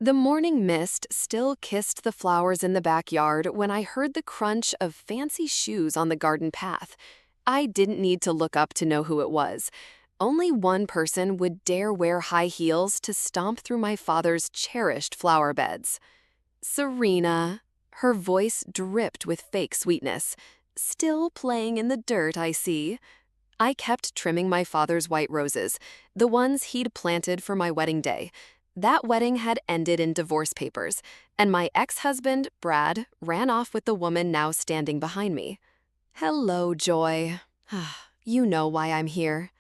The morning mist still kissed the flowers in the backyard when I heard the crunch of fancy shoes on the garden path. I didn't need to look up to know who it was. Only one person would dare wear high heels to stomp through my father's cherished flower beds. Serena. Her voice dripped with fake sweetness. Still playing in the dirt, I see. I kept trimming my father's white roses, the ones he'd planted for my wedding day. That wedding had ended in divorce papers, and my ex-husband, Brad, ran off with the woman now standing behind me. Hello, Joy. You know why I'm here.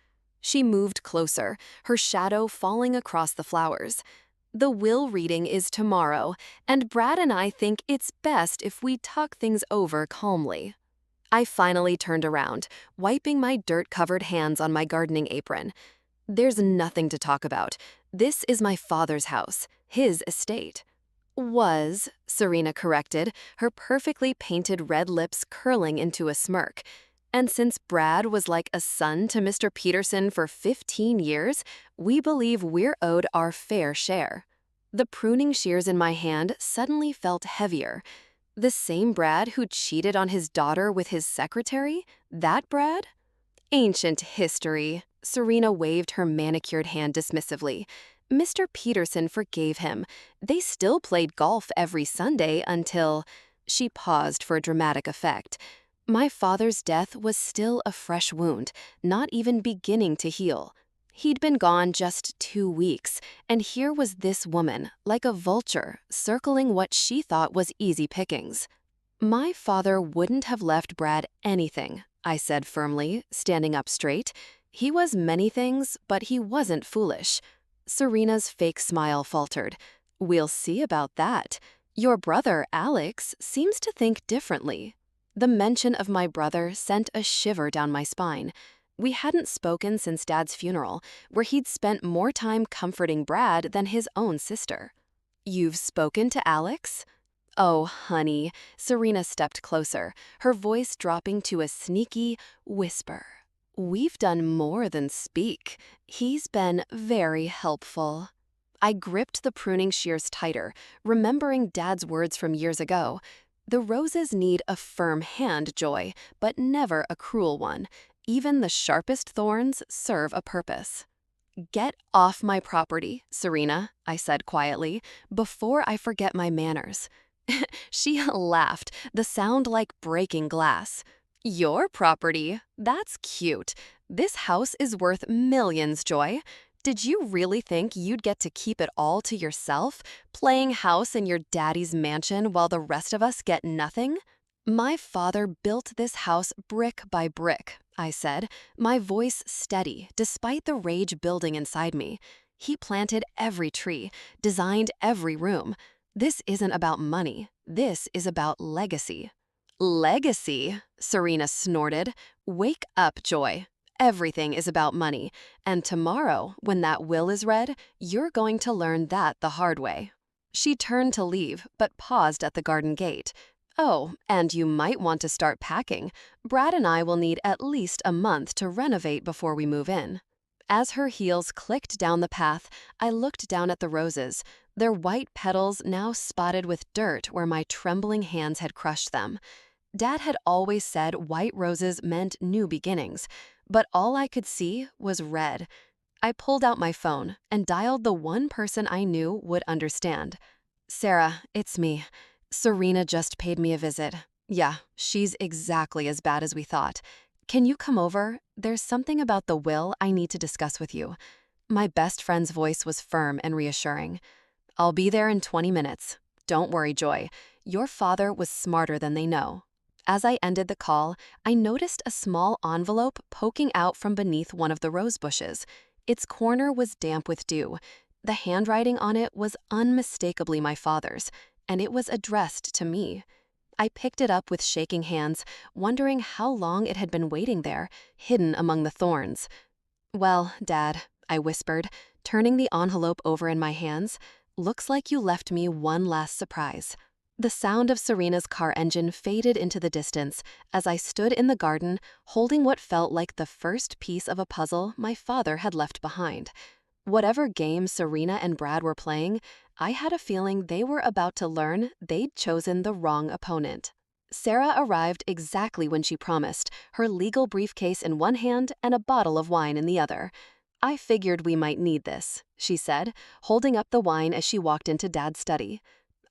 She moved closer, her shadow falling across the flowers. The will reading is tomorrow, and Brad and I think it's best if we talk things over calmly. I finally turned around, wiping my dirt-covered hands on my gardening apron. There's nothing to talk about. This is my father's house, his estate. Was, Serena corrected, her perfectly painted red lips curling into a smirk. And since Brad was like a son to Mr. Peterson for 15 years, we believe we're owed our fair share. The pruning shears in my hand suddenly felt heavier. The same Brad who cheated on his daughter with his secretary? That Brad? Ancient history. Serena waved her manicured hand dismissively. Mr. Peterson forgave him. They still played golf every Sunday until... She paused for dramatic effect. My father's death was still a fresh wound, not even beginning to heal. He'd been gone just 2 weeks, and here was this woman, like a vulture, circling what she thought was easy pickings. My father wouldn't have left Brad anything, I said firmly, standing up straight. He was many things, but he wasn't foolish. Serena's fake smile faltered. We'll see about that. Your brother, Alex, seems to think differently. The mention of my brother sent a shiver down my spine. We hadn't spoken since Dad's funeral, where he'd spent more time comforting Brad than his own sister. You've spoken to Alex? Oh, honey. Serena stepped closer, her voice dropping to a sneaky whisper. We've done more than speak. He's been very helpful. I gripped the pruning shears tighter, remembering Dad's words from years ago. The roses need a firm hand, Joy, but never a cruel one. Even the sharpest thorns serve a purpose. Get off my property, Serena, I said quietly, before I forget my manners. She laughed, the sound like breaking glass. Your property? That's cute. This house is worth millions, Joy. Did you really think you'd get to keep it all to yourself, playing house in your daddy's mansion while the rest of us get nothing? My father built this house brick by brick, I said, my voice steady despite the rage building inside me. He planted every tree, designed every room. This isn't about money. This is about legacy. Legacy? Serena snorted. Wake up, Joy. Everything is about money. And tomorrow, when that will is read, you're going to learn that the hard way. She turned to leave, but paused at the garden gate. Oh, and you might want to start packing. Brad and I will need at least a month to renovate before we move in. As her heels clicked down the path, I looked down at the roses, their white petals now spotted with dirt where my trembling hands had crushed them. Dad had always said white roses meant new beginnings, but all I could see was red. I pulled out my phone and dialed the one person I knew would understand. Sarah, it's me. Serena just paid me a visit. Yeah, she's exactly as bad as we thought. Can you come over? There's something about the will I need to discuss with you. My best friend's voice was firm and reassuring. I'll be there in 20 minutes. Don't worry, Joy. Your father was smarter than they know. As I ended the call, I noticed a small envelope poking out from beneath one of the rose bushes. Its corner was damp with dew. The handwriting on it was unmistakably my father's, and it was addressed to me. I picked it up with shaking hands, wondering how long it had been waiting there, hidden among the thorns. Well, Dad, I whispered, turning the envelope over in my hands, looks like you left me one last surprise. The sound of Serena's car engine faded into the distance as I stood in the garden, holding what felt like the first piece of a puzzle my father had left behind. Whatever game Serena and Brad were playing, I had a feeling they were about to learn they'd chosen the wrong opponent. Sarah arrived exactly when she promised, her legal briefcase in one hand and a bottle of wine in the other. "I figured we might need this," she said, holding up the wine as she walked into Dad's study.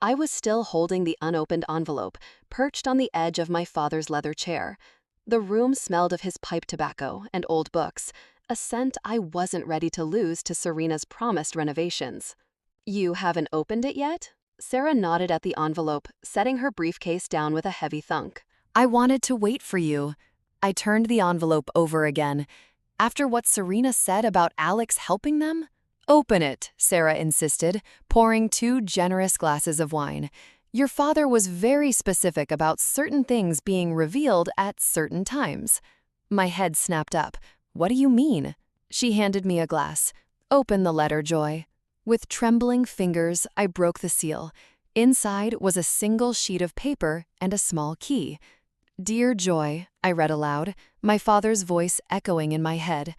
I was still holding the unopened envelope, perched on the edge of my father's leather chair. The room smelled of his pipe tobacco and old books, a scent I wasn't ready to lose to Serena's promised renovations. "You haven't opened it yet?" Sarah nodded at the envelope, setting her briefcase down with a heavy thunk. "I wanted to wait for you." I turned the envelope over again. After what Serena said about Alex helping them? "Open it," Sarah insisted, pouring 2 generous glasses of wine. "Your father was very specific about certain things being revealed at certain times." My head snapped up. "What do you mean?" She handed me a glass. "Open the letter, Joy." With trembling fingers, I broke the seal. Inside was a single sheet of paper and a small key. "Dear Joy," I read aloud, my father's voice echoing in my head.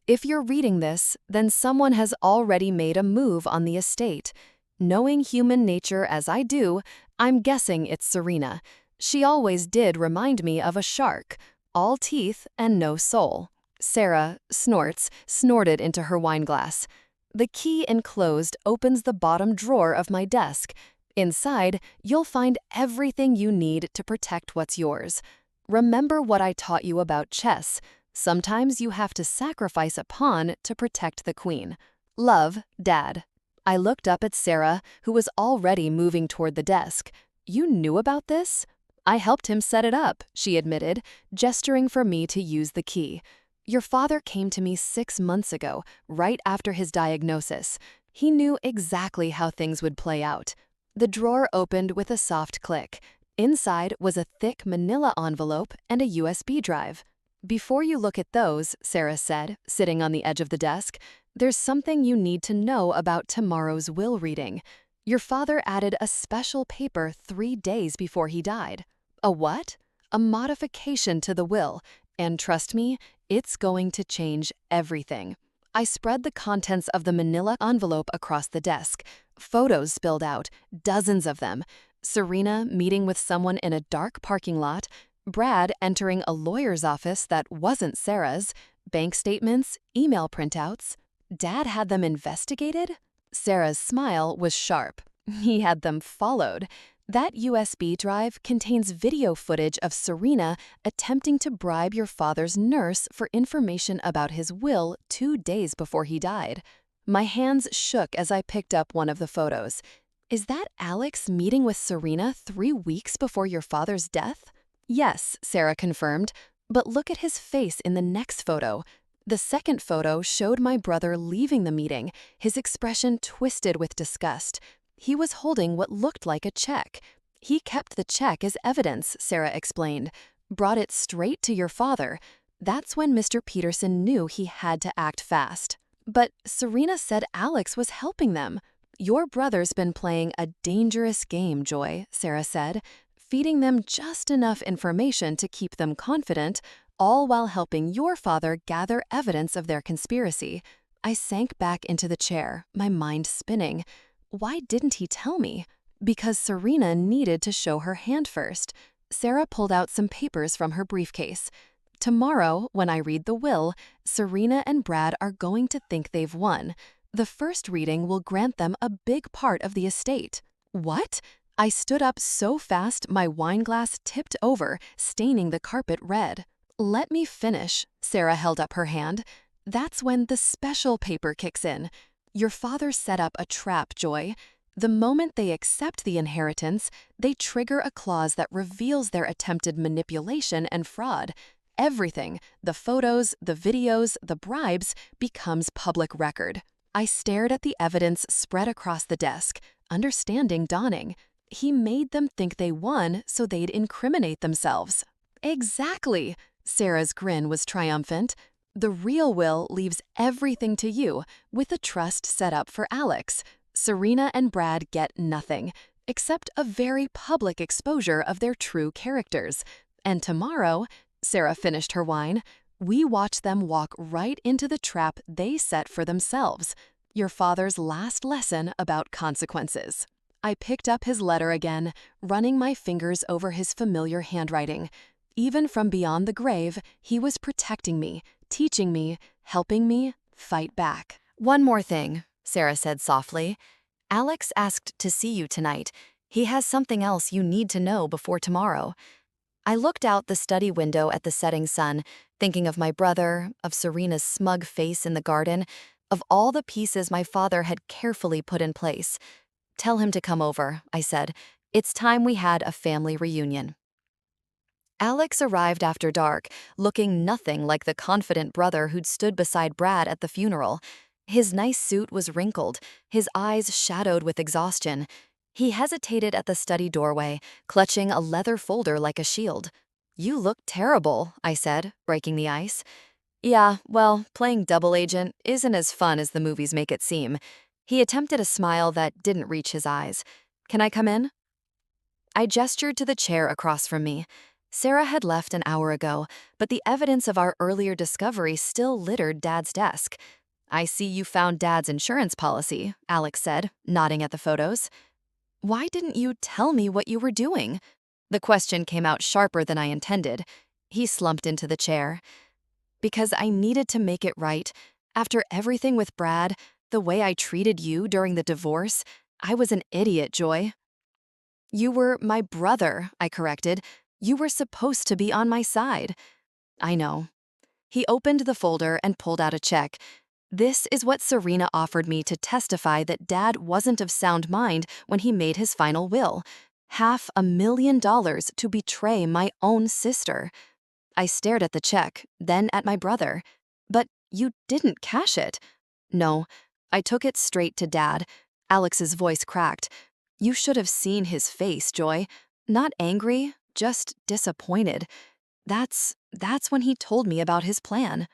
"If you're reading this, then someone has already made a move on the estate. Knowing human nature as I do, I'm guessing it's Serena. She always did remind me of a shark, all teeth and no soul." Sarah snorted into her wineglass. "The key enclosed opens the bottom drawer of my desk. Inside, you'll find everything you need to protect what's yours. Remember what I taught you about chess. Sometimes you have to sacrifice a pawn to protect the queen. Love, Dad." I looked up at Sarah, who was already moving toward the desk. "You knew about this?" "I helped him set it up," she admitted, gesturing for me to use the key. "Your father came to me 6 months ago, right after his diagnosis. He knew exactly how things would play out." The drawer opened with a soft click. Inside was a thick manila envelope and a USB drive. "Before you look at those," Sarah said, sitting on the edge of the desk, "there's something you need to know about tomorrow's will reading. Your father added a special paper 3 days before he died." "A what?" "A modification to the will. And trust me, it's going to change everything." I spread the contents of the manila envelope across the desk. Photos spilled out, dozens of them. Serena meeting with someone in a dark parking lot, Brad entering a lawyer's office that wasn't Sarah's, bank statements, email printouts. Dad had them investigated? Sarah's smile was sharp. He had them followed. That USB drive contains video footage of Serena attempting to bribe your father's nurse for information about his will 2 days before he died. My hands shook as I picked up one of the photos. "Is that Alex meeting with Serena 3 weeks before your father's death?" "Yes," Sarah confirmed, "but look at his face in the next photo." The second photo showed my brother leaving the meeting, his expression twisted with disgust. He was holding what looked like a check. "He kept the check as evidence," Sarah explained. "Brought it straight to your father. That's when Mr. Peterson knew he had to act fast." "But Serena said Alex was helping them." "Your brother's been playing a dangerous game, Joy," Sarah said, "feeding them just enough information to keep them confident, all while helping your father gather evidence of their conspiracy." I sank back into the chair, my mind spinning. Why didn't he tell me? Because Serena needed to show her hand first. Sarah pulled out some papers from her briefcase. "Tomorrow, when I read the will, Serena and Brad are going to think they've won. The first reading will grant them a big part of the estate." "What?" I stood up so fast my wineglass tipped over, staining the carpet red. "Let me finish." Sarah held up her hand. "That's when the special paper kicks in. Your father set up a trap, Joy. The moment they accept the inheritance, they trigger a clause that reveals their attempted manipulation and fraud. Everything, the photos, the videos, the bribes, becomes public record." I stared at the evidence spread across the desk, understanding dawning. He made them think they won so they'd incriminate themselves. "Exactly!" Sarah's grin was triumphant. "The real will leaves everything to you, with a trust set up for Alex. Serena and Brad get nothing, except a very public exposure of their true characters. And tomorrow," Sarah finished her wine, "we watch them walk right into the trap they set for themselves. Your father's last lesson about consequences. I picked up his letter again, running my fingers over his familiar handwriting. Even from beyond the grave, he was protecting me, teaching me, helping me fight back. "One more thing," Sarah said softly. "Alex asked to see you tonight. He has something else you need to know before tomorrow." I looked out the study window at the setting sun, thinking of my brother, of Serena's smug face in the garden, of all the pieces my father had carefully put in place. "Tell him to come over," I said. "It's time we had a family reunion." Alex arrived after dark, looking nothing like the confident brother who'd stood beside Brad at the funeral. His nice suit was wrinkled, his eyes shadowed with exhaustion. He hesitated at the study doorway, clutching a leather folder like a shield. "You look terrible," I said, breaking the ice. "Yeah, well, playing double agent isn't as fun as the movies make it seem." He attempted a smile that didn't reach his eyes. "Can I come in?" I gestured to the chair across from me. Sarah had left an hour ago, but the evidence of our earlier discovery still littered Dad's desk. "I see you found Dad's insurance policy," Alex said, nodding at the photos. "Why didn't you tell me what you were doing?" The question came out sharper than I intended. He slumped into the chair. "Because I needed to make it right. After everything with Brad, the way I treated you during the divorce, I was an idiot, Joy." "You were my brother," I corrected. "You were supposed to be on my side." "I know." He opened the folder and pulled out a check. "This is what Serena offered me to testify that Dad wasn't of sound mind when he made his final will. $500,000 to betray my own sister." I stared at the check, then at my brother. "But you didn't cash it." "No, I took it straight to Dad." Alex's voice cracked. "You should have seen his face, Joy. Not angry, just disappointed. That's when he told me about his plan."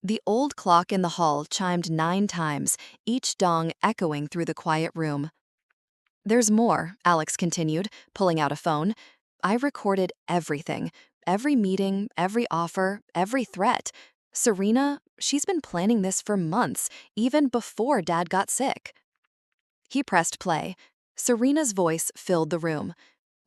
The old clock in the hall chimed 9 times, each dong echoing through the quiet room. "There's more," Alex continued, pulling out a phone. "I recorded everything. Every meeting, every offer, every threat. Serena, she's been planning this for months, even before Dad got sick." He pressed play. Serena's voice filled the room.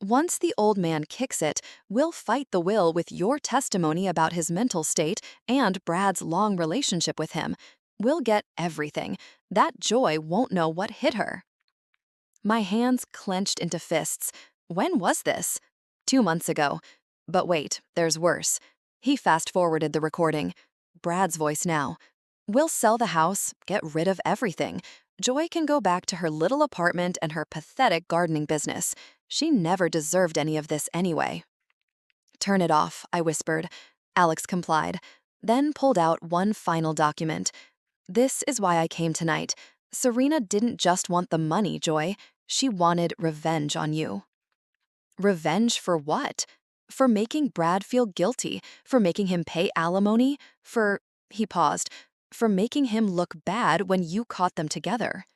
"Once the old man kicks it, we'll fight the will with your testimony about his mental state and Brad's long relationship with him. We'll get everything. That Joy won't know what hit her." My hands clenched into fists. When was this? 2 months ago. But wait, there's worse. He fast-forwarded the recording. Brad's voice now. "We'll sell the house, get rid of everything. Joy can go back to her little apartment and her pathetic gardening business. She never deserved any of this anyway." "Turn it off," I whispered. Alex complied, then pulled out one final document. "This is why I came tonight. Serena didn't just want the money, Joy. She wanted revenge on you." "Revenge for what?" "For making Brad feel guilty, for making him pay alimony, for—" he paused, "for making him look bad when you caught them together."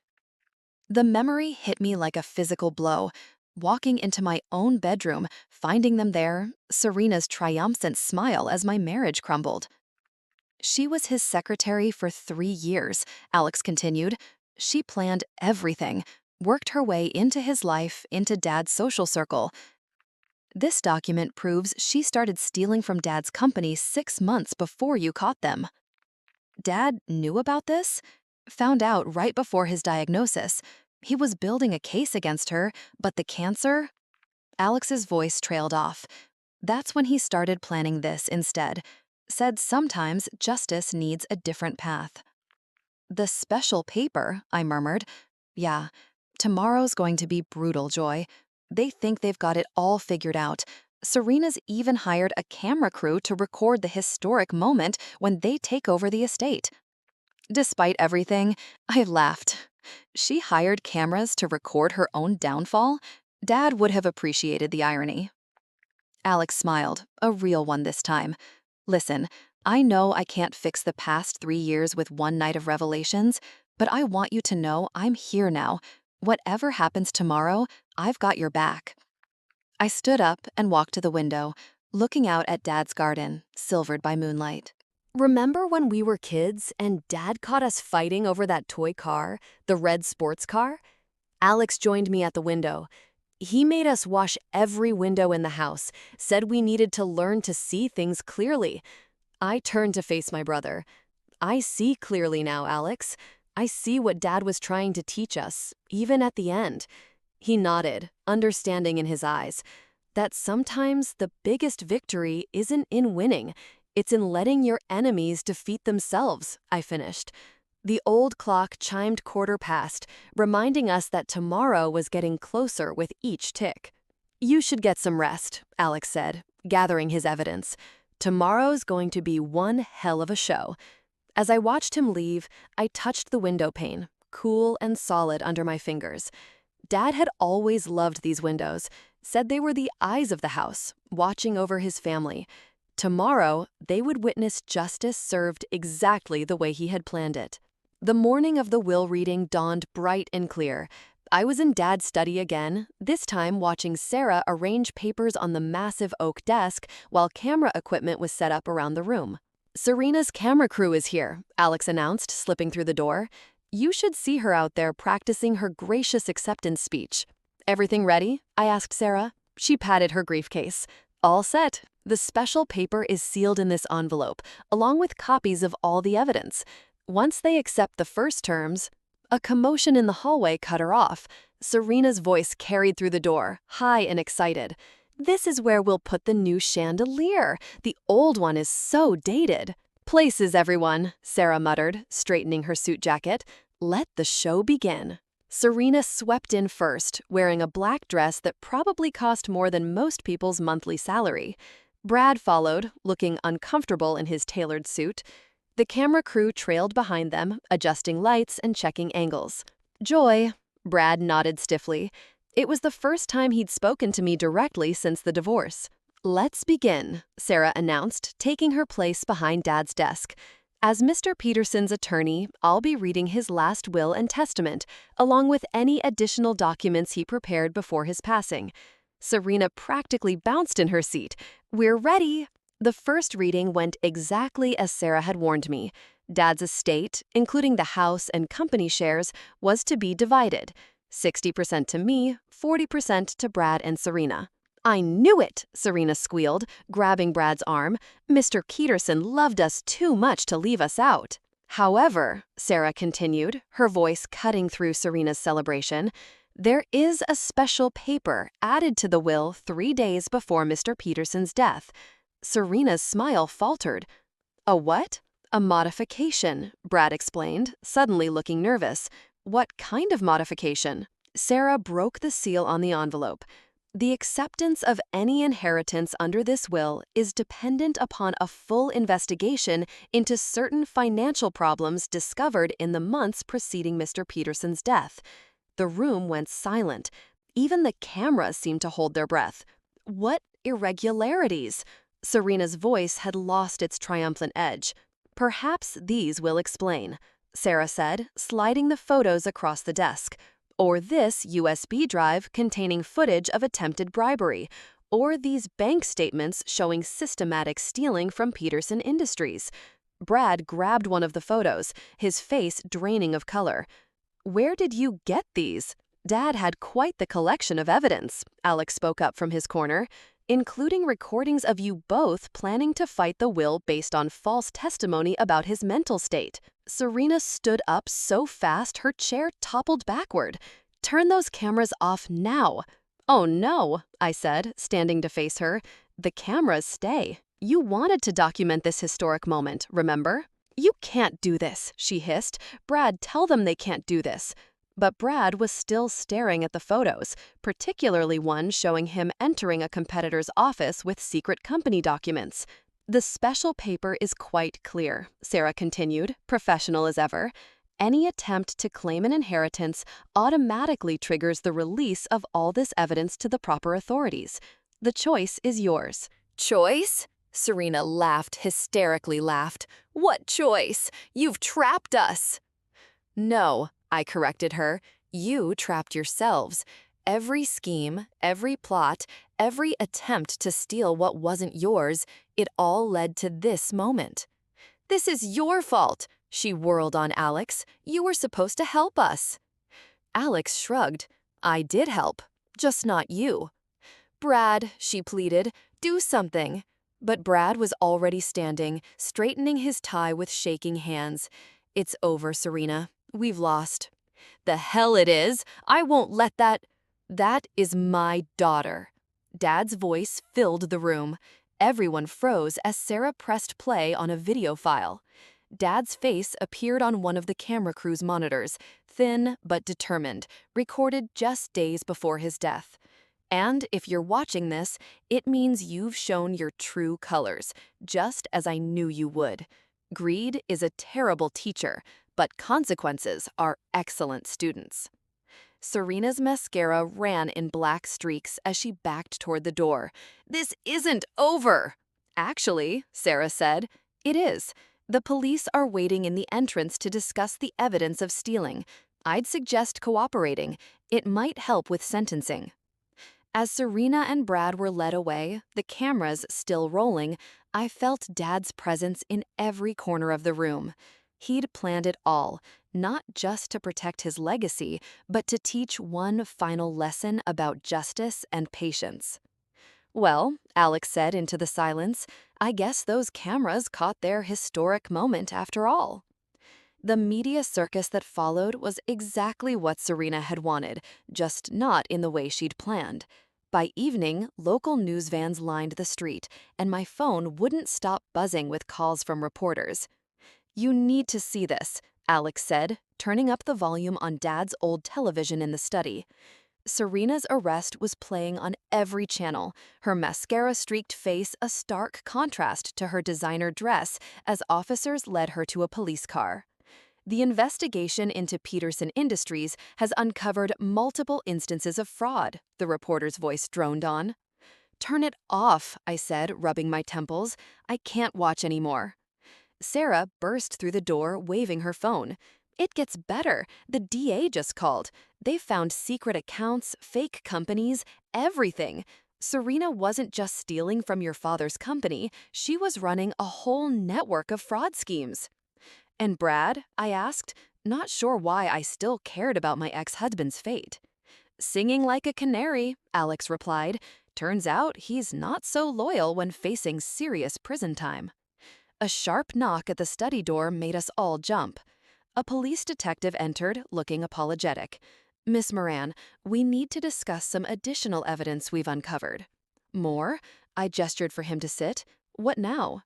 The memory hit me like a physical blow. Walking into my own bedroom, finding them there, Serena's triumphant smile as my marriage crumbled. "She was his secretary for 3 years," Alex continued. "She planned everything, worked her way into his life, into Dad's social circle. This document proves she started stealing from Dad's company 6 months before you caught them." "Dad knew about this?" "Found out right before his diagnosis. He was building a case against her, but the cancer—" Alex's voice trailed off. "That's when he started planning this instead. Said sometimes justice needs a different path." "The special paper," I murmured. "Yeah, tomorrow's going to be brutal, Joy. They think they've got it all figured out. Serena's even hired a camera crew to record the historic moment when they take over the estate." Despite everything, I laughed. She hired cameras to record her own downfall? Dad would have appreciated the irony. Alex smiled, a real one this time. "Listen, I know I can't fix the past 3 years with one night of revelations, but I want you to know I'm here now. Whatever happens tomorrow, I've got your back." I stood up and walked to the window, looking out at Dad's garden, silvered by moonlight. Remember when we were kids and Dad caught us fighting over that toy car, the red sports car? Alex joined me at the window. He made us wash every window in the house, said we needed to learn to see things clearly. I turned to face my brother. I see clearly now, Alex. I see what Dad was trying to teach us, even at the end. He nodded, understanding in his eyes that sometimes the biggest victory isn't in winning, it's in letting your enemies defeat themselves, I finished. The old clock chimed quarter past, reminding us that tomorrow was getting closer with each tick. You should get some rest, Alex said, gathering his evidence. Tomorrow's going to be one hell of a show. As I watched him leave, I touched the window pane, cool and solid under my fingers. Dad had always loved these windows, said they were the eyes of the house, watching over his family. Tomorrow, they would witness justice served exactly the way he had planned it. The morning of the will reading dawned bright and clear. I was in Dad's study again, this time watching Sarah arrange papers on the massive oak desk while camera equipment was set up around the room. Serena's camera crew is here, Alex announced, slipping through the door. You should see her out there practicing her gracious acceptance speech. Everything ready? I asked Sarah. She patted her briefcase. All set. The special paper is sealed in this envelope, along with copies of all the evidence. Once they accept the first terms, a commotion in the hallway cut her off. Serena's voice carried through the door, high and excited. This is where we'll put the new chandelier. The old one is so dated. Places, everyone, Sarah muttered, straightening her suit jacket. Let the show begin. Serena swept in first, wearing a black dress that probably cost more than most people's monthly salary. Brad followed, looking uncomfortable in his tailored suit. The camera crew trailed behind them, adjusting lights and checking angles. Joy, Brad nodded stiffly. It was the first time he'd spoken to me directly since the divorce. Let's begin, Sarah announced, taking her place behind Dad's desk. As Mr. Peterson's attorney, I'll be reading his last will and testament, along with any additional documents he prepared before his passing. Serena practically bounced in her seat. We're ready. The first reading went exactly as Sarah had warned me. Dad's estate, including the house and company shares, was to be divided. 60% to me, 40% to Brad and Serena. I knew it, Serena squealed, grabbing Brad's arm. Mr. Peterson loved us too much to leave us out. However, Sarah continued, her voice cutting through Serena's celebration, there is a special paper added to the will 3 days before Mr. Peterson's death. Serena's smile faltered. A what? A modification, Brad explained, suddenly looking nervous. What kind of modification? Sarah broke the seal on the envelope. The acceptance of any inheritance under this will is dependent upon a full investigation into certain financial problems discovered in the months preceding Mr. Peterson's death. The room went silent. Even the cameras seemed to hold their breath. What irregularities? Serena's voice had lost its triumphant edge. Perhaps these will explain, Sarah said, sliding the photos across the desk. Or this USB drive containing footage of attempted bribery, or these bank statements showing systematic stealing from Peterson Industries. Brad grabbed one of the photos, his face draining of color. Where did you get these? Dad had quite the collection of evidence, Alex spoke up from his corner, including recordings of you both planning to fight the will based on false testimony about his mental state. Serena stood up so fast her chair toppled backward. Turn those cameras off now. Oh no, I said, standing to face her. The cameras stay. You wanted to document this historic moment, remember? You can't do this, she hissed. Brad, tell them they can't do this. But Brad was still staring at the photos, particularly one showing him entering a competitor's office with secret company documents. The special paper is quite clear, Sarah continued, professional as ever. Any attempt to claim an inheritance automatically triggers the release of all this evidence to the proper authorities. The choice is yours. Choice? Serena laughed, hysterically laughed. What choice? You've trapped us. No, I corrected her. You trapped yourselves. Every scheme, every plot, every attempt to steal what wasn't yours, it all led to this moment. This is your fault, she whirled on Alex. You were supposed to help us. Alex shrugged. I did help, just not you. Brad, she pleaded, do something. But Brad was already standing, straightening his tie with shaking hands. It's over, Serena. We've lost. The hell it is! I won't let that. That is my daughter. Dad's voice filled the room. Everyone froze as Sarah pressed play on a video file. Dad's face appeared on one of the camera crew's monitors, thin but determined, recorded just days before his death. And if you're watching this, it means you've shown your true colors, just as I knew you would. Greed is a terrible teacher, but consequences are excellent students. Serena's mascara ran in black streaks as she backed toward the door. This isn't over! Actually, Sarah said, it is. The police are waiting in the entrance to discuss the evidence of stealing. I'd suggest cooperating. It might help with sentencing. As Serena and Brad were led away, the cameras still rolling, I felt Dad's presence in every corner of the room. He'd planned it all, not just to protect his legacy, but to teach one final lesson about justice and patience. Well, Alex said into the silence, I guess those cameras caught their historic moment after all. The media circus that followed was exactly what Serena had wanted, just not in the way she'd planned. By evening, local news vans lined the street, and my phone wouldn't stop buzzing with calls from reporters. You need to see this, Alex said, turning up the volume on Dad's old television in the study. Serena's arrest was playing on every channel, her mascara-streaked face a stark contrast to her designer dress as officers led her to a police car. The investigation into Peterson Industries has uncovered multiple instances of fraud, the reporter's voice droned on. Turn it off, I said, rubbing my temples. I can't watch anymore. Sarah burst through the door, waving her phone. It gets better. The DA just called. They found secret accounts, fake companies, everything. Serena wasn't just stealing from your father's company. She was running a whole network of fraud schemes. And Brad? I asked, not sure why I still cared about my ex-husband's fate. Singing like a canary, Alex replied. Turns out he's not so loyal when facing serious prison time. A sharp knock at the study door made us all jump. A police detective entered, looking apologetic. Miss Moran, we need to discuss some additional evidence we've uncovered. More? I gestured for him to sit. What now?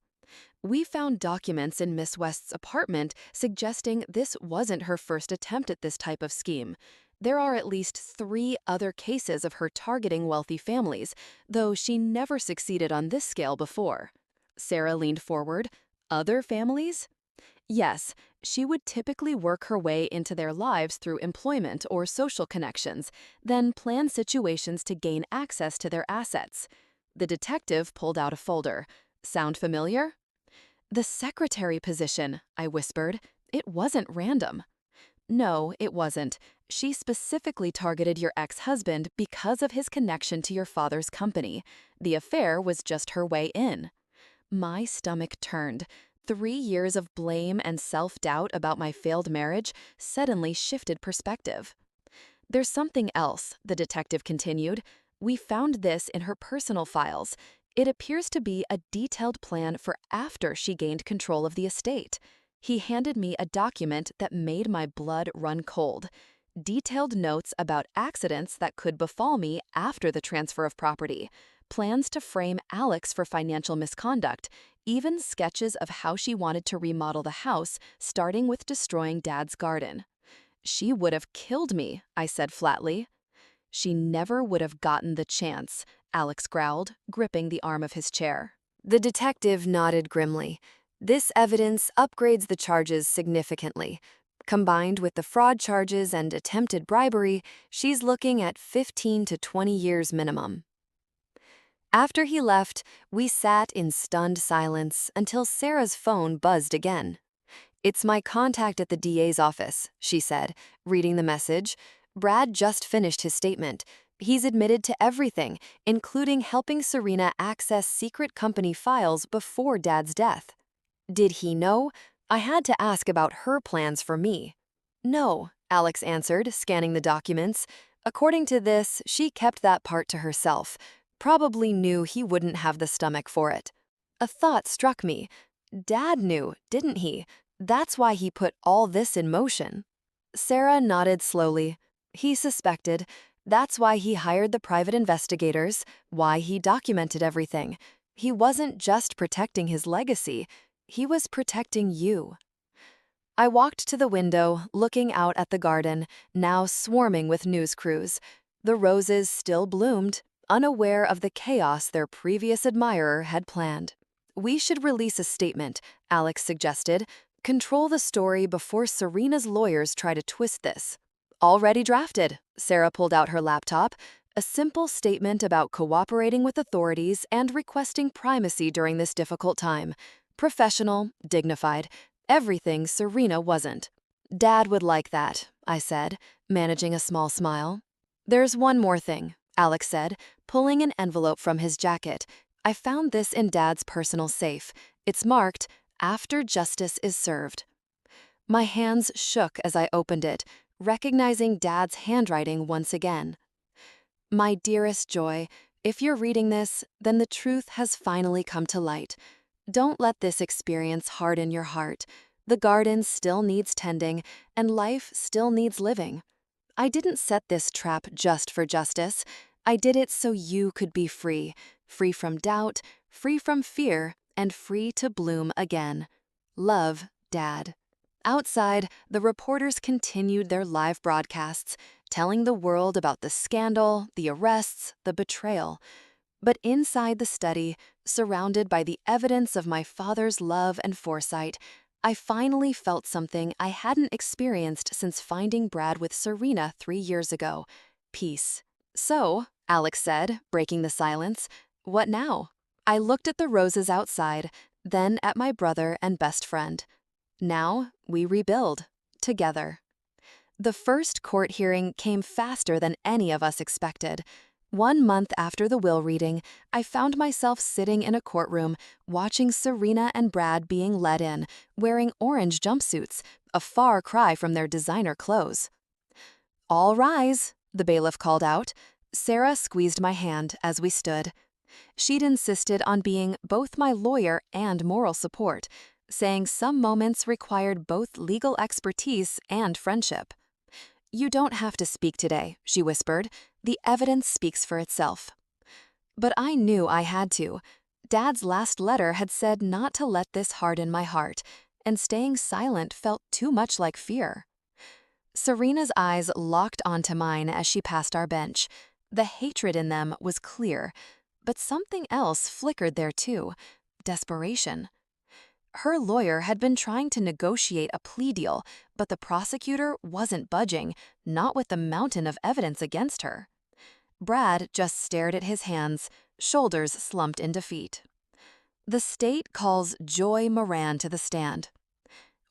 We found documents in Miss West's apartment suggesting this wasn't her first attempt at this type of scheme. There are at least 3 other cases of her targeting wealthy families, though she never succeeded on this scale before. Sarah leaned forward. Other families? Yes, she would typically work her way into their lives through employment or social connections, then plan situations to gain access to their assets. The detective pulled out a folder. Sound familiar? The secretary position, I whispered. It wasn't random. No, it wasn't. She specifically targeted your ex-husband because of his connection to your father's company. The affair was just her way in. My stomach turned. 3 years of blame and self-doubt about my failed marriage suddenly shifted perspective. There's something else, the detective continued. We found this in her personal files. It appears to be a detailed plan for after she gained control of the estate. He handed me a document that made my blood run cold. Detailed notes about accidents that could befall me after the transfer of property. Plans to frame Alex for financial misconduct. Even sketches of how she wanted to remodel the house, starting with destroying Dad's garden. She would have killed me, I said flatly. She never would have gotten the chance, Alex growled, gripping the arm of his chair. The detective nodded grimly. This evidence upgrades the charges significantly. Combined with the fraud charges and attempted bribery, she's looking at 15 to 20 years minimum. After he left, we sat in stunned silence until Sarah's phone buzzed again. It's my contact at the DA's office, she said, reading the message. Brad just finished his statement. He's admitted to everything, including helping Serena access secret company files before Dad's death. Did he know? I had to ask about her plans for me. No, Alex answered, scanning the documents. According to this, she kept that part to herself. Probably knew he wouldn't have the stomach for it. A thought struck me. Dad knew, didn't he? That's why he put all this in motion. Sarah nodded slowly. He suspected. That's why he hired the private investigators, why he documented everything. He wasn't just protecting his legacy, he was protecting you. I walked to the window, looking out at the garden, now swarming with news crews. The roses still bloomed, unaware of the chaos their previous admirer had planned. We should release a statement, Alex suggested. Control the story before Serena's lawyers try to twist this. Already drafted. Sarah pulled out her laptop. A simple statement about cooperating with authorities and requesting privacy during this difficult time. Professional, dignified, everything Serena wasn't. Dad would like that, I said, managing a small smile. There's one more thing, Alex said, pulling an envelope from his jacket. I found this in Dad's personal safe. It's marked, "After justice is served." My hands shook as I opened it, recognizing Dad's handwriting once again. My dearest Joy, if you're reading this, then the truth has finally come to light. Don't let this experience harden your heart. The garden still needs tending, and life still needs living. I didn't set this trap just for justice. I did it so you could be free, free from doubt, free from fear, and free to bloom again. Love, Dad. Outside, the reporters continued their live broadcasts, telling the world about the scandal, the arrests, the betrayal. But inside the study, surrounded by the evidence of my father's love and foresight, I finally felt something I hadn't experienced since finding Brad with Serena 3 years ago. Peace. So, Alex said, breaking the silence, what now? I looked at the roses outside, then at my brother and best friend. Now, we rebuild. Together. The first court hearing came faster than any of us expected. 1 month after the will reading, I found myself sitting in a courtroom, watching Serena and Brad being led in, wearing orange jumpsuits, a far cry from their designer clothes. All rise, the bailiff called out. Sarah squeezed my hand as we stood. She'd insisted on being both my lawyer and moral support, saying some moments required both legal expertise and friendship. You don't have to speak today, she whispered. The evidence speaks for itself. But I knew I had to. Dad's last letter had said not to let this harden my heart, and staying silent felt too much like fear. Serena's eyes locked onto mine as she passed our bench. The hatred in them was clear, but something else flickered there too. Desperation. Her lawyer had been trying to negotiate a plea deal, but the prosecutor wasn't budging, not with the mountain of evidence against her. Brad just stared at his hands, shoulders slumped in defeat. The state calls Joy Moran to the stand.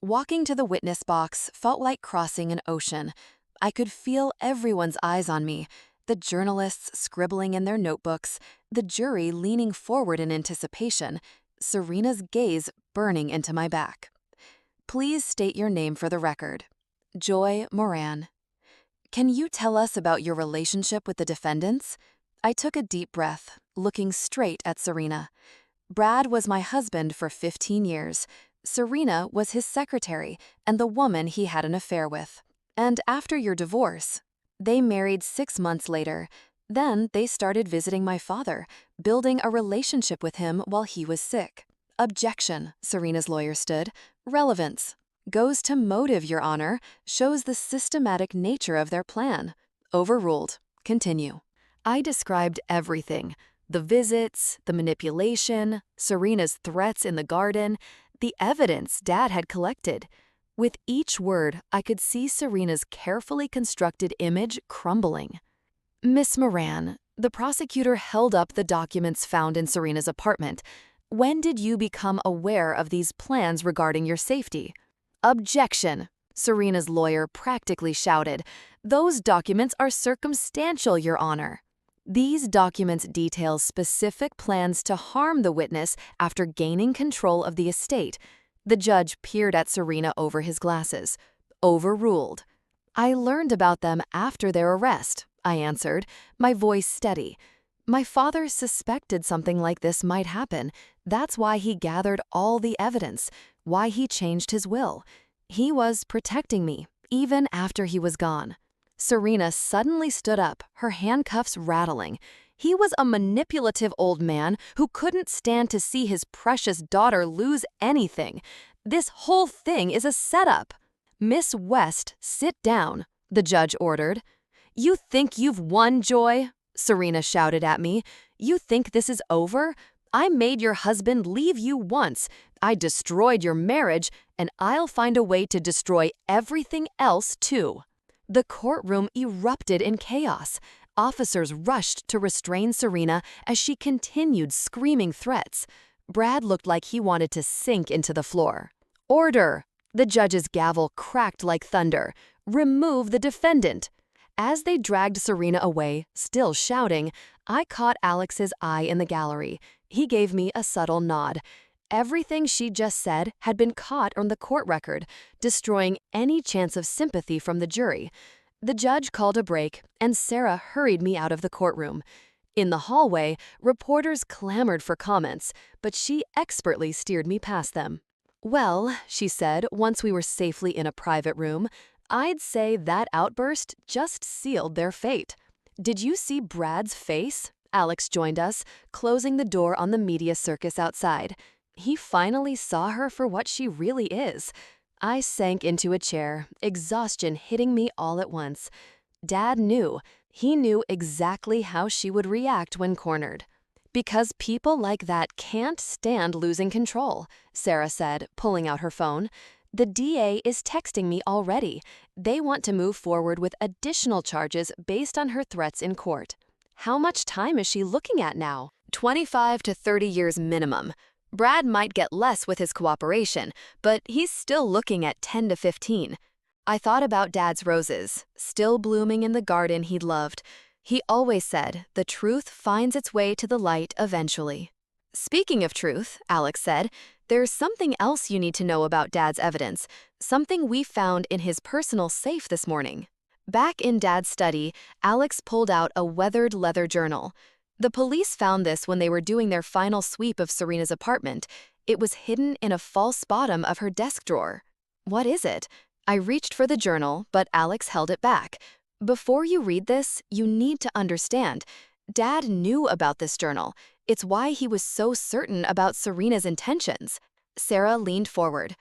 Walking to the witness box felt like crossing an ocean. I could feel everyone's eyes on me, the journalists scribbling in their notebooks, the jury leaning forward in anticipation, Serena's gaze burning into my back. Please state your name for the record. Joy Moran. Can you tell us about your relationship with the defendants? I took a deep breath, looking straight at Serena. Brad was my husband for 15 years. Serena was his secretary and the woman he had an affair with. And after your divorce, they married 6 months later. Then they started visiting my father, building a relationship with him while he was sick. Objection, Serena's lawyer stood. Relevance. Goes to motive, Your Honor. Shows the systematic nature of their plan. Overruled. Continue. I described everything. The visits, the manipulation, Serena's threats in the garden, the evidence Dad had collected. With each word, I could see Serena's carefully constructed image crumbling. Miss Moran, the prosecutor held up the documents found in Serena's apartment. When did you become aware of these plans regarding your safety? Objection, Serena's lawyer practically shouted. Those documents are circumstantial, Your Honor. These documents detail specific plans to harm the witness after gaining control of the estate. The judge peered at Serena over his glasses. Overruled. I learned about them after their arrest, I answered, my voice steady. My father suspected something like this might happen. That's why he gathered all the evidence, why he changed his will. He was protecting me, even after he was gone. Serena suddenly stood up, her handcuffs rattling. He was a manipulative old man who couldn't stand to see his precious daughter lose anything. This whole thing is a setup. Miss West, sit down, the judge ordered. You think you've won, Joy? Serena shouted at me. You think this is over? I made your husband leave you once. I destroyed your marriage, and I'll find a way to destroy everything else too. The courtroom erupted in chaos. Officers rushed to restrain Serena as she continued screaming threats. Brad looked like he wanted to sink into the floor. Order! The judge's gavel cracked like thunder. Remove the defendant. As they dragged Serena away, still shouting, I caught Alex's eye in the gallery. He gave me a subtle nod. Everything she just said had been caught on the court record, destroying any chance of sympathy from the jury. The judge called a break, and Sarah hurried me out of the courtroom. In the hallway, reporters clamored for comments, but she expertly steered me past them. Well, she said once we were safely in a private room, I'd say that outburst just sealed their fate. Did you see Brad's face? Alex joined us, closing the door on the media circus outside. He finally saw her for what she really is. I sank into a chair, exhaustion hitting me all at once. Dad knew. He knew exactly how she would react when cornered. Because people like that can't stand losing control, Sarah said, pulling out her phone. The DA is texting me already. They want to move forward with additional charges based on her threats in court. How much time is she looking at now? 25 to 30 years minimum. Brad might get less with his cooperation, but he's still looking at 10 to 15. I thought about Dad's roses, still blooming in the garden he'd loved. He always said, the truth finds its way to the light eventually. Speaking of truth, Alex said, there's something else you need to know about Dad's evidence, something we found in his personal safe this morning. Back in Dad's study, Alex pulled out a weathered leather journal. The police found this when they were doing their final sweep of Serena's apartment. It was hidden in a false bottom of her desk drawer. What is it? I reached for the journal, but Alex held it back. Before you read this, you need to understand. Dad knew about this journal. It's why he was so certain about Serena's intentions. Sarah leaned forward.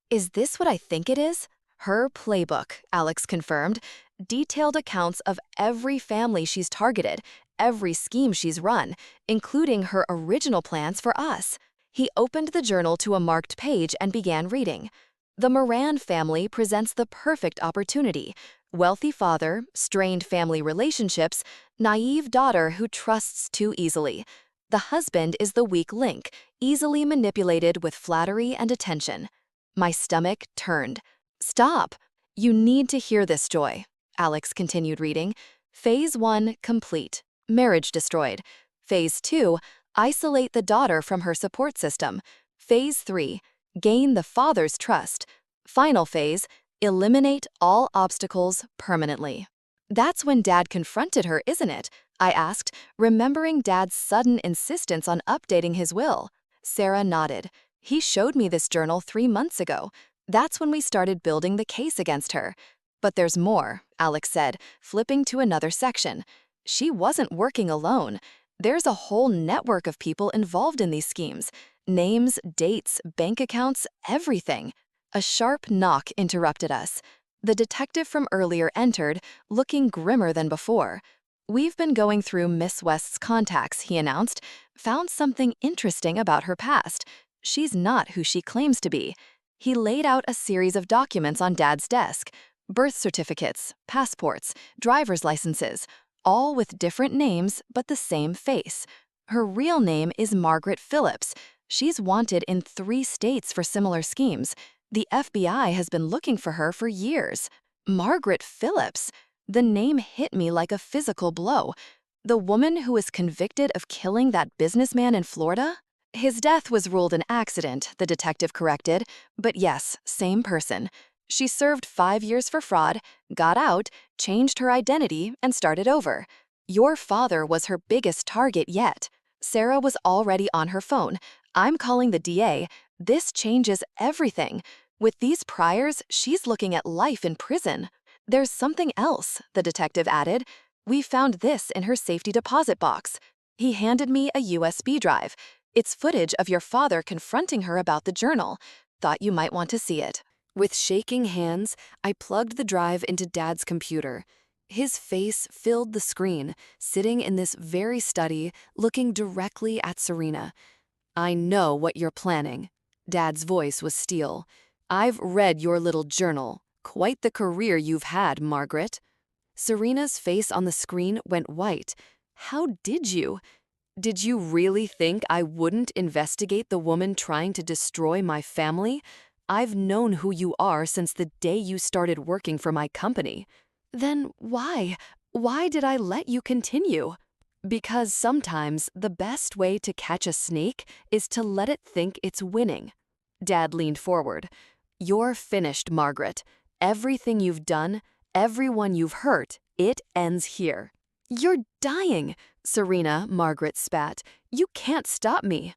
Is this what I think it is? Her playbook, Alex confirmed. Detailed accounts of every family she's targeted, every scheme she's run, including her original plans for us. He opened the journal to a marked page and began reading. The Moran family presents the perfect opportunity. Wealthy father, strained family relationships, naive daughter who trusts too easily. The husband is the weak link, easily manipulated with flattery and attention. My stomach turned. Stop! You need to hear this, Joy. Alex continued reading. Phase 1 complete. Marriage destroyed. Phase 2, isolate the daughter from her support system. Phase 3, gain the father's trust. Final phase, eliminate all obstacles permanently. That's when Dad confronted her, isn't it? I asked, remembering Dad's sudden insistence on updating his will. Sarah nodded. He showed me this journal 3 months ago. That's when we started building the case against her. But there's more, Alex said, flipping to another section. She wasn't working alone. There's a whole network of people involved in these schemes. Names, dates, bank accounts, everything. A sharp knock interrupted us. The detective from earlier entered, looking grimmer than before. We've been going through Miss West's contacts, he announced. Found something interesting about her past. She's not who she claims to be. He laid out a series of documents on Dad's desk. Birth certificates, passports, driver's licenses, all with different names but the same face. Her real name is Margaret Phillips. She's wanted in 3 states for similar schemes. The FBI has been looking for her for years. Margaret Phillips. The name hit me like a physical blow. The woman who was convicted of killing that businessman in Florida? His death was ruled an accident, the detective corrected, but yes, same person. She served 5 years for fraud, got out, changed her identity, and started over. Your father was her biggest target yet. Sarah was already on her phone. I'm calling the DA. This changes everything. With these priors, she's looking at life in prison. There's something else, the detective added. We found this in her safety deposit box. He handed me a USB drive. It's footage of your father confronting her about the journal. Thought you might want to see it. With shaking hands, I plugged the drive into Dad's computer. His face filled the screen, sitting in this very study, looking directly at Serena. I know what you're planning. Dad's voice was steel. I've read your little journal. Quite the career you've had, Margaret. Serena's face on the screen went white. How did you? Did you really think I wouldn't investigate the woman trying to destroy my family? I've known who you are since the day you started working for my company. Then why? Why did I let you continue? Because sometimes the best way to catch a snake is to let it think it's winning. Dad leaned forward. You're finished, Margaret. Everything you've done, everyone you've hurt, it ends here. You're dying, Serena, Margaret spat. You can't stop me.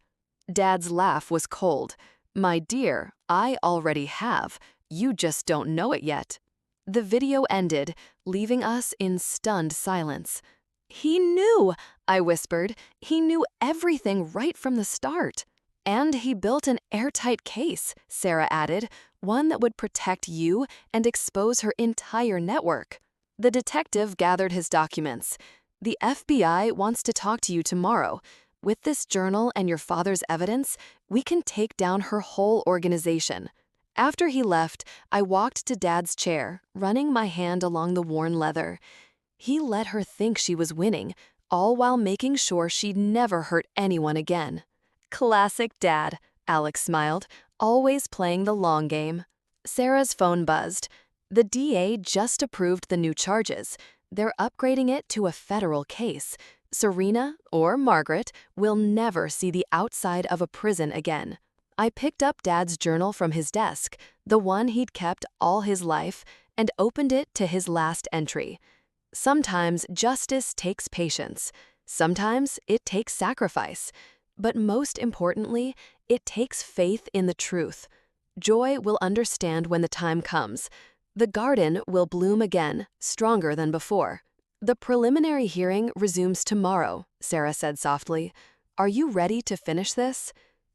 Dad's laugh was cold. My dear, I already have. You just don't know it yet. The video ended, leaving us in stunned silence. He knew, I whispered. He knew everything right from the start. And he built an airtight case, Sarah added, one that would protect you and expose her entire network. The detective gathered his documents. The FBI wants to talk to you tomorrow. With this journal and your father's evidence, we can take down her whole organization. After he left, I walked to Dad's chair, running my hand along the worn leather. He let her think she was winning, all while making sure she'd never hurt anyone again. Classic Dad, Alex smiled, always playing the long game. Sarah's phone buzzed. The DA just approved the new charges. They're upgrading it to a federal case. Serena, or Margaret, will never see the outside of a prison again. I picked up Dad's journal from his desk, the one he'd kept all his life, and opened it to his last entry. Sometimes justice takes patience. Sometimes it takes sacrifice. But most importantly, it takes faith in the truth. Joy will understand when the time comes. The garden will bloom again, stronger than before. The preliminary hearing resumes tomorrow, Sarah said softly. Are you ready to finish this?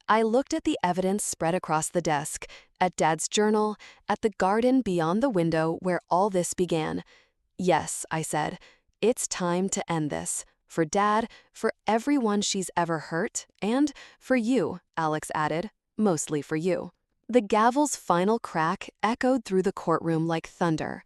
I looked at the evidence spread across the desk, at Dad's journal, at the garden beyond the window where all this began. Yes, I said, it's time to end this. For Dad, for everyone she's ever hurt, and for you, Alex added, mostly for you. The gavel's final crack echoed through the courtroom like thunder.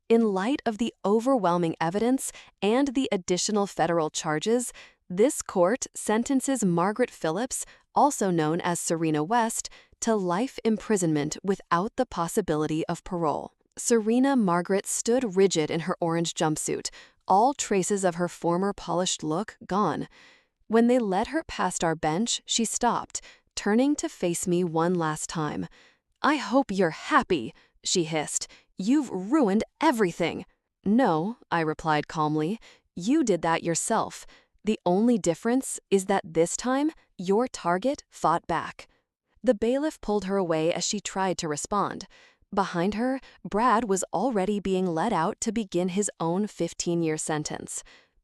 In light of the overwhelming evidence and the additional federal charges, this court sentences Margaret Phillips, also known as Serena West, to life imprisonment without the possibility of parole. Serena Margaret stood rigid in her orange jumpsuit, all traces of her former polished look gone. When they led her past our bench, she stopped, turning to face me one last time. I hope you're happy, she hissed. You've ruined everything. No, I replied calmly. You did that yourself. The only difference is that this time, your target fought back. The bailiff pulled her away as she tried to respond. Behind her, Brad was already being led out to begin his own 15-year sentence.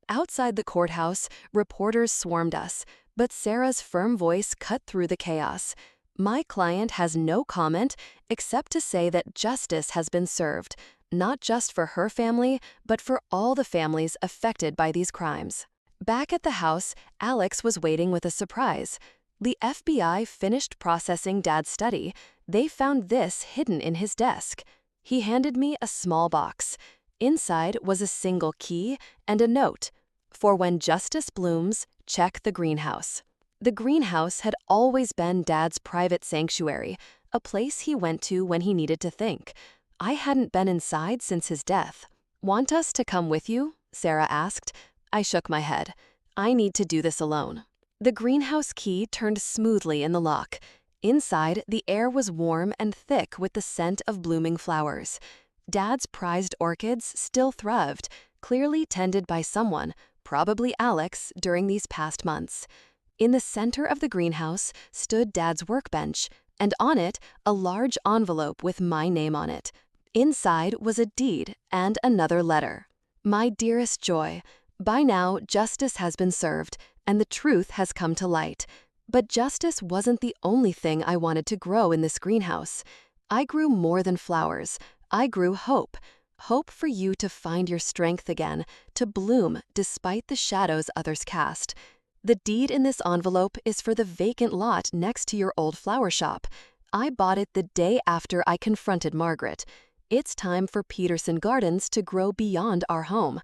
Outside the courthouse, reporters swarmed us, but Sarah's firm voice cut through the chaos. My client has no comment except to say that justice has been served, not just for her family, but for all the families affected by these crimes. Back at the house, Alex was waiting with a surprise. The FBI finished processing Dad's study. They found this hidden in his desk. He handed me a small box. Inside was a single key and a note. For when justice blooms, check the greenhouse. The greenhouse had always been Dad's private sanctuary, a place he went to when he needed to think. I hadn't been inside since his death. Want us to come with you? Sarah asked. I shook my head. I need to do this alone. The greenhouse key turned smoothly in the lock. Inside, the air was warm and thick with the scent of blooming flowers. Dad's prized orchids still thrived, clearly tended by someone, probably Alex, during these past months. In the center of the greenhouse stood Dad's workbench, and on it, a large envelope with my name on it. Inside was a deed and another letter. My dearest Joy, by now justice has been served, and the truth has come to light. But justice wasn't the only thing I wanted to grow in this greenhouse. I grew more than flowers. I grew hope. Hope for you to find your strength again, to bloom despite the shadows others cast. The deed in this envelope is for the vacant lot next to your old flower shop. I bought it the day after I confronted Margaret. It's time for Peterson Gardens to grow beyond our home.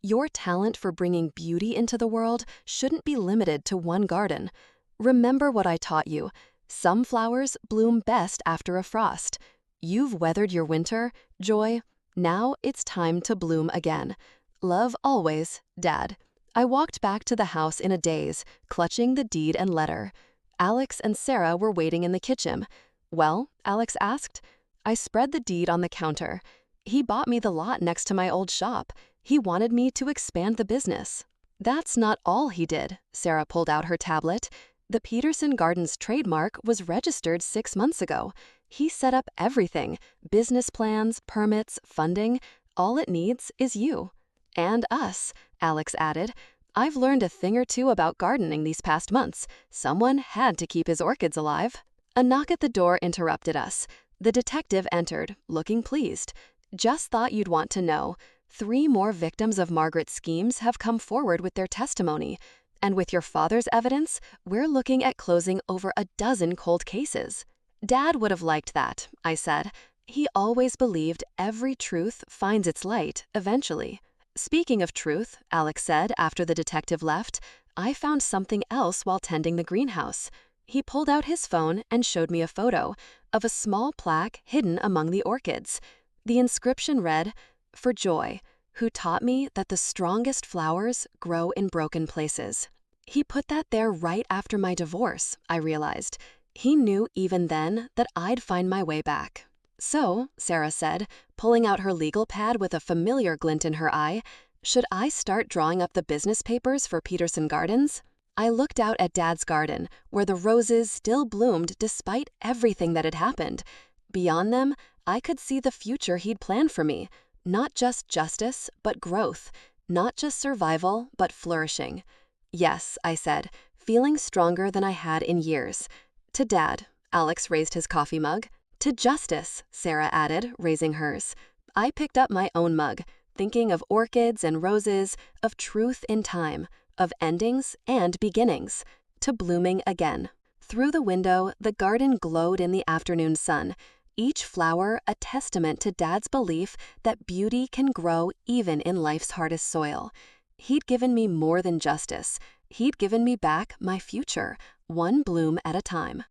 Your talent for bringing beauty into the world shouldn't be limited to one garden. Remember what I taught you. Some flowers bloom best after a frost. You've weathered your winter, Joy. Now it's time to bloom again. Love always, Dad. I walked back to the house in a daze, clutching the deed and letter. Alex and Sarah were waiting in the kitchen. Well, Alex asked. I spread the deed on the counter. He bought me the lot next to my old shop. He wanted me to expand the business. That's not all he did. Sarah pulled out her tablet. The Peterson Gardens trademark was registered 6 months ago. He set up everything, business plans, permits, funding. All it needs is you. And us, Alex added. I've learned a thing or two about gardening these past months. Someone had to keep his orchids alive. A knock at the door interrupted us. The detective entered, looking pleased. Just thought you'd want to know. 3 more victims of Margaret's schemes have come forward with their testimony. And with your father's evidence, we're looking at closing over a dozen cold cases. Dad would have liked that, I said. He always believed every truth finds its light eventually. Speaking of truth, Alex said after the detective left, I found something else while tending the greenhouse. He pulled out his phone and showed me a photo of a small plaque hidden among the orchids. The inscription read, "For Joy, who taught me that the strongest flowers grow in broken places." He put that there right after my divorce, I realized. He knew even then that I'd find my way back. So, Sarah said, pulling out her legal pad with a familiar glint in her eye, should I start drawing up the business papers for Peterson Gardens? I looked out at Dad's garden, where the roses still bloomed despite everything that had happened. Beyond them, I could see the future he'd planned for me. Not just justice, but growth. Not just survival, but flourishing. Yes, I said, feeling stronger than I had in years. To Dad, Alex raised his coffee mug. To justice, Sarah added, raising hers. I picked up my own mug, thinking of orchids and roses, of truth in time, of endings and beginnings, to blooming again. Through the window, the garden glowed in the afternoon sun, each flower a testament to Dad's belief that beauty can grow even in life's hardest soil. He'd given me more than justice. He'd given me back my future, one bloom at a time.